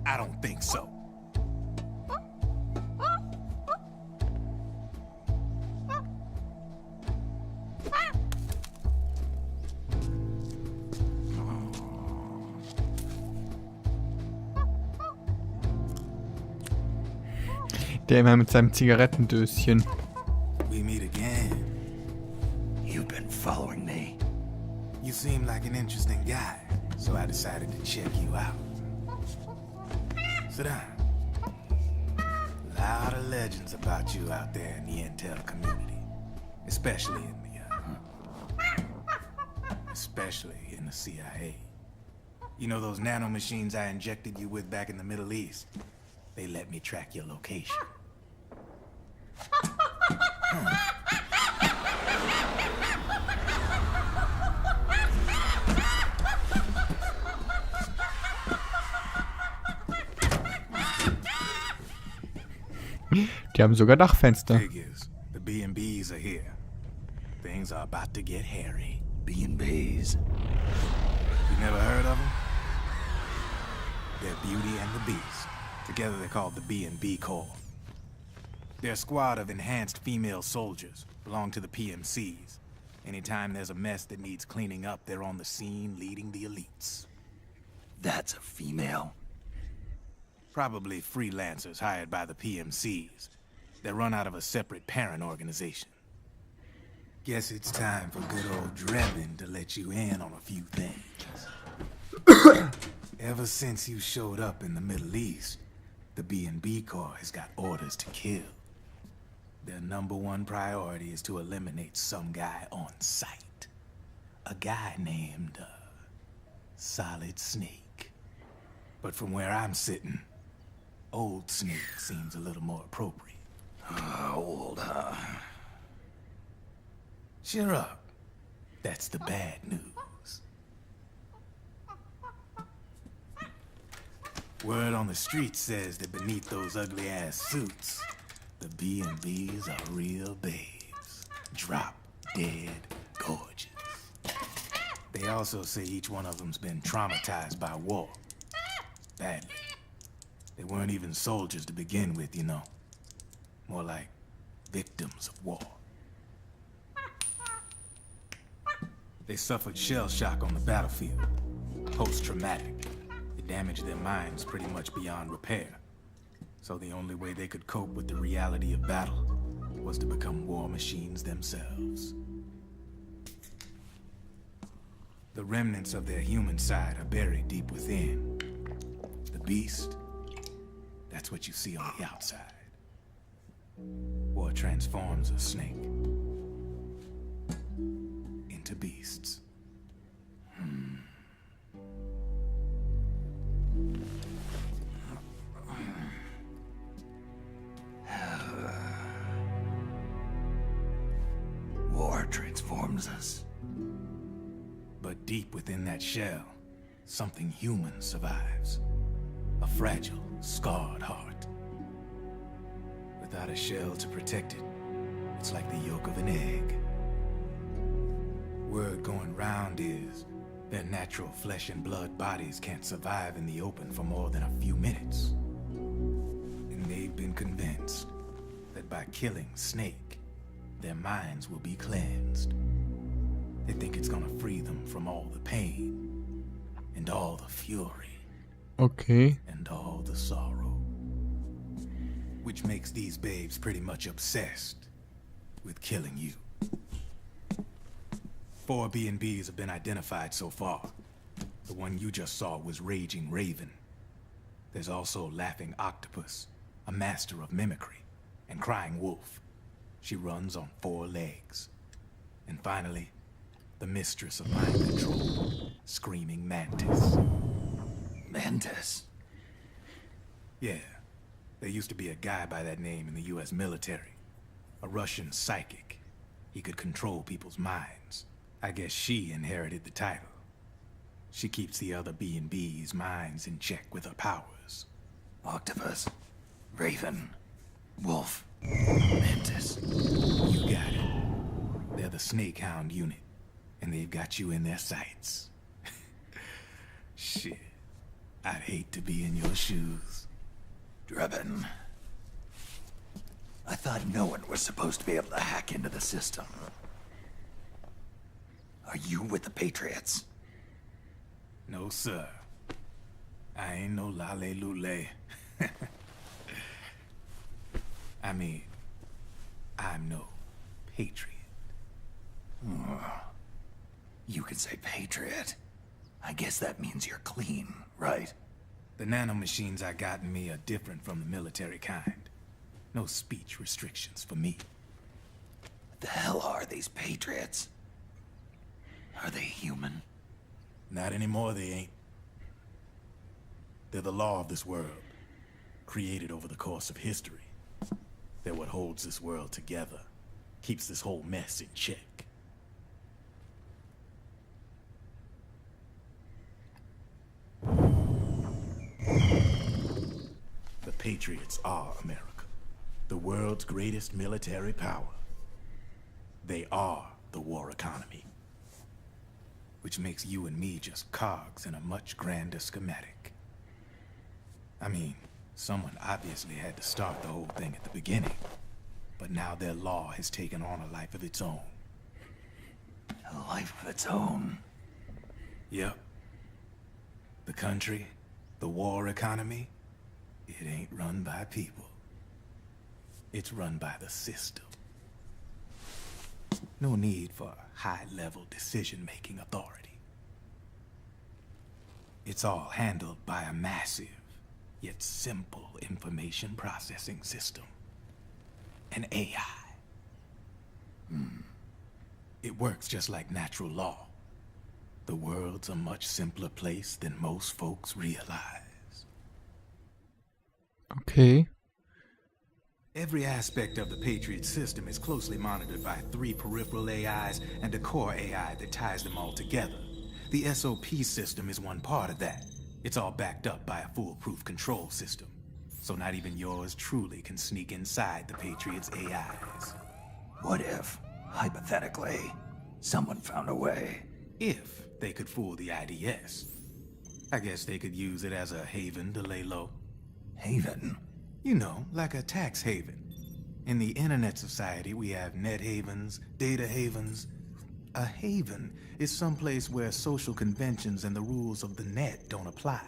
I don't think so. Der immer mit seinem Zigarettendöschen. We meet again. You've been following me. You seem like an interesting guy, so I decided to check you out. Sit down. A lot of legends about you out there in the intel community, especially in the CIA. You know those nanomachines I injected you with back in the Middle East? They let me track your location. Die haben sogar Dachfenster. Figures. The B&Bs are here. Things are about to get hairy. B&Bs. You never heard of them? They're Beauty and the Beast. Together they're called the B&B Corps. They're a squad of enhanced female soldiers, belong to the PMCs. Anytime there's a mess that needs cleaning up, they're on the scene leading the elites. That's a female. Probably freelancers hired by the PMCs. They're run out of a separate parent organization. Guess it's time for good old Drebin to let you in on a few things. Ever since you showed up in the Middle East, the B&B Corps has got orders to kill. Their #1 priority is to eliminate some guy on sight. A guy named, Solid Snake. But from where I'm sitting, Old Snake seems a little more appropriate. Old, huh? Cheer up. That's the bad news. Word on the street says that beneath those ugly-ass suits, the B&Bs are real babes. Drop dead gorgeous. They also say each one of them's been traumatized by war. Badly. They weren't even soldiers to begin with, you know. More like victims of war. They suffered shell shock on the battlefield. Post-traumatic. It damaged their minds pretty much beyond repair. So the only way they could cope with the reality of battle was to become war machines themselves. The remnants of their human side are buried deep within. The beast, that's what you see on the outside. War transforms a snake into beasts. War transforms us. But deep within that shell, something human survives. A fragile, scarred heart. Without a shell to protect it, it's like the yolk of an egg. Word going round is their natural flesh and blood bodies can't survive in the open for more than a few minutes. And they've been convinced that by killing Snake, their minds will be cleansed. They think it's gonna free them from all the pain, and all the fury, Okay. and all the sorrow. Which makes these babes pretty much obsessed with killing you. 4 B&Bs have been identified so far. The one you just saw was Raging Raven. There's also Laughing Octopus, a master of mimicry, and Crying Wolf. She runs on 4 legs. And finally, the mistress of mind control, Screaming Mantis. Mantis. Yeah, there used to be a guy by that name in the US military. A Russian psychic. He could control people's minds. I guess she inherited the title. She keeps the other B&B's minds in check with her powers. Octopus. Raven. Wolf. Mantis. You got it. They're the Snake Hound unit, and they've got you in their sights. Shit. I'd hate to be in your shoes. Drebin. I thought no one was supposed to be able to hack into the system. Are you with the Patriots? No, sir. I ain't no lale-lule. I mean, I'm no patriot. You can say Patriot. I guess that means you're clean, right? The nanomachines I got in me are different from the military kind. No speech restrictions for me. What the hell are these Patriots? Are they human? Not anymore, they ain't. They're the law of this world, created over the course of history. They're what holds this world together, keeps this whole mess in check. The Patriots are America, the world's greatest military power. They are the war economy, which makes you and me just cogs in a much grander schematic. I mean, someone obviously had to start the whole thing at the beginning, but now their law has taken on a life of its own. A life of its own. Yep. The country, the war economy, it ain't run by people. It's run by the system. No need for high-level decision-making authority. It's all handled by a massive, yet simple information processing system. An AI. It works just like natural law. The world's a much simpler place than most folks realize. Okay. Every aspect of the Patriot system is closely monitored by 3 peripheral AIs and a core AI that ties them all together. The SOP system is one part of that. It's all backed up by a foolproof control system. So not even yours truly can sneak inside the Patriots' AIs. What if, hypothetically, someone found a way? If they could fool the IDS. I guess they could use it as a haven to lay low. Haven? You know, like a tax haven. In the internet society, we have net havens, data havens. A haven is someplace where social conventions and the rules of the net don't apply.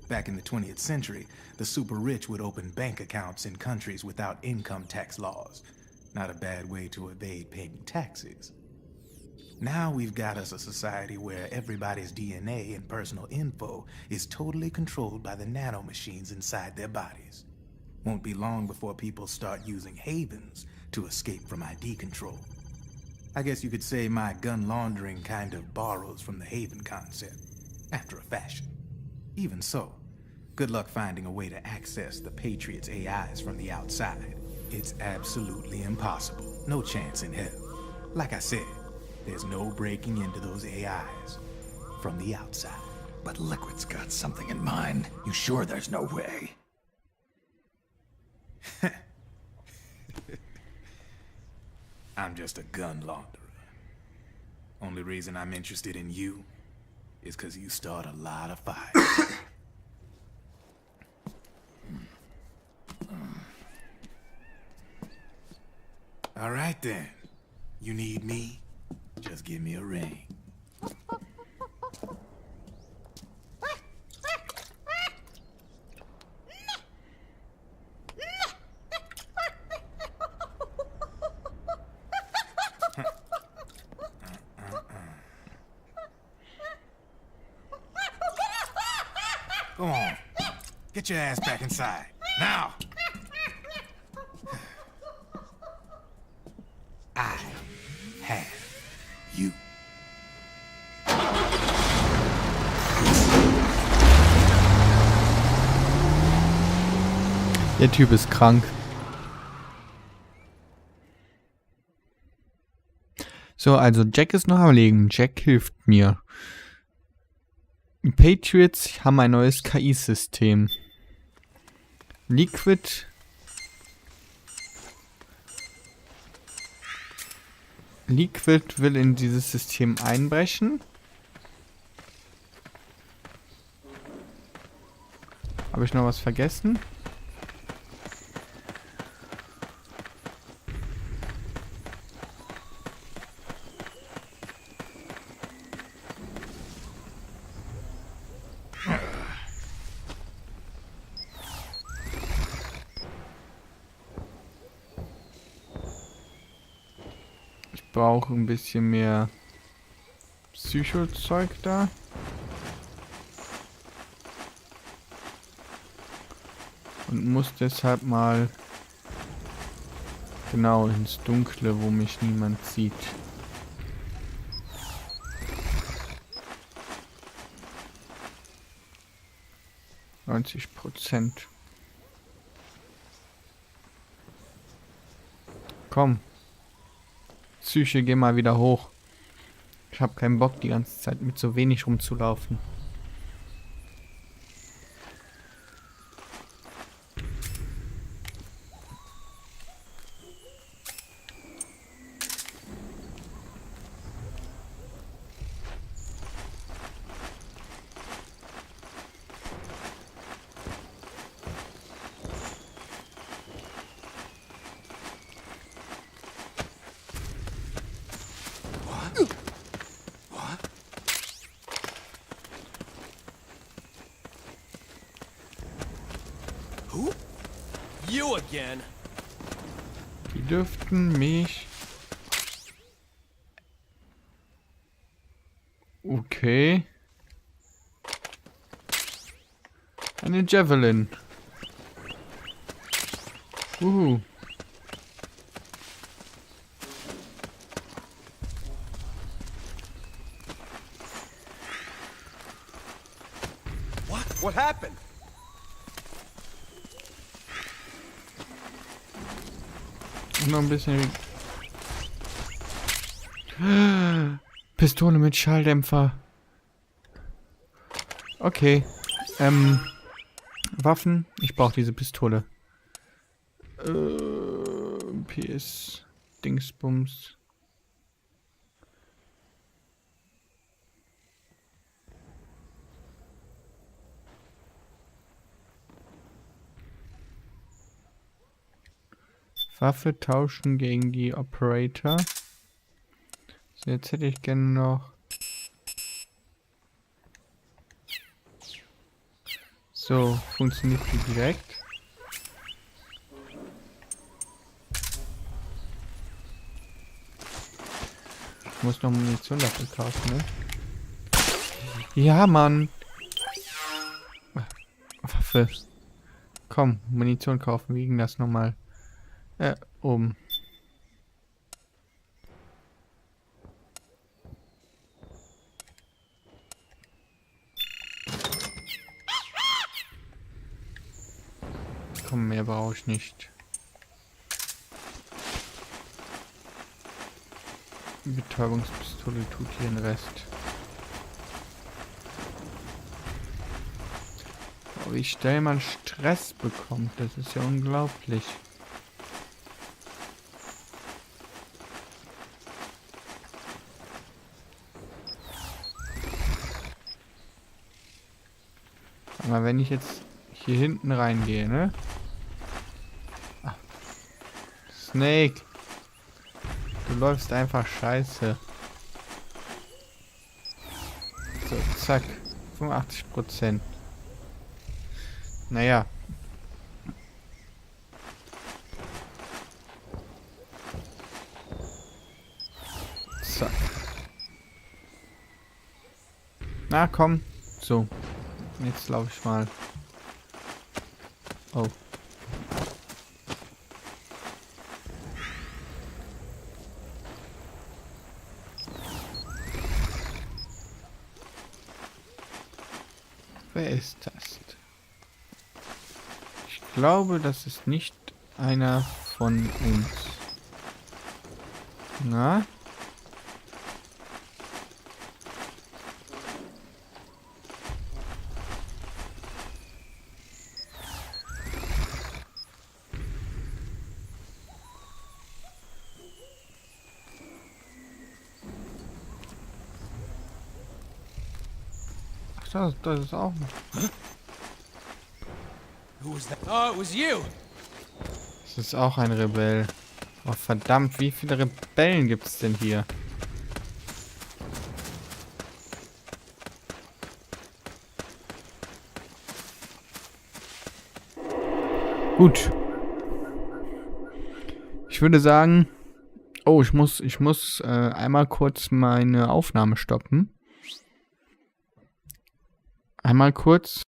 Back in the 20th century, the super rich would open bank accounts in countries without income tax laws. Not a bad way to evade paying taxes. Now we've got us a society where everybody's DNA and personal info is totally controlled by the nanomachines inside their bodies. Won't be long before people start using havens to escape from ID control. I guess you could say my gun laundering kind of borrows from the haven concept, after a fashion. Even so, good luck finding a way to access the Patriots' AIs from the outside. It's absolutely impossible. No chance in hell. Like I said, there's no breaking into those AIs from the outside. But Liquid's got something in mind. You sure there's no way? I'm just a gun launderer. Only reason I'm interested in you is because you start a lot of fires. All right then. You need me? Just give me a ring. Go on. Get your ass back inside. Now! I have you. Der Typ ist krank. So, also Jack ist noch am Leben. Jack hilft mir. Die Patriots haben ein neues KI-System. Liquid will in dieses System einbrechen. Habe ich noch was vergessen? Ich brauche ein bisschen mehr Psychozeug da. Und muss deshalb mal genau ins Dunkle, wo mich niemand sieht. %. Komm. Psyche, geh mal wieder hoch. Ich habe keinen Bock, die ganze Zeit mit so wenig rumzulaufen. Who? You again. Die dürften mich... Okay. Eine Javelin. What happened? Noch ein bisschen... Pistole mit Schalldämpfer. Okay. Waffen. Ich brauche diese Pistole. PS. Dingsbums. Waffe tauschen gegen die Operator. So, jetzt hätte ich gerne noch... So, funktioniert die direkt. Ich muss noch Munition dafür kaufen, ne? Ja, Mann! Waffe. Komm, Munition kaufen. Wie ging das nochmal? Oben. Komm, mehr brauche ich nicht. Die Betäubungspistole tut hier den Rest. Oh, wie schnell man Stress bekommt, das ist ja unglaublich. Aber wenn ich jetzt hier hinten reingehe, ne? Ah. Snake! Du läufst einfach scheiße. So, zack. 85%. Naja. Zack. Na komm. So. Jetzt laufe ich mal. Oh. Wer ist das? Ich glaube, das ist nicht einer von uns. Na? Das ist auch. Oh, it was you. Das ist auch ein Rebell. Oh, verdammt, wie viele Rebellen gibt es denn hier? Gut. Ich würde sagen... Oh, ich muss einmal kurz meine Aufnahme stoppen. Einmal kurz.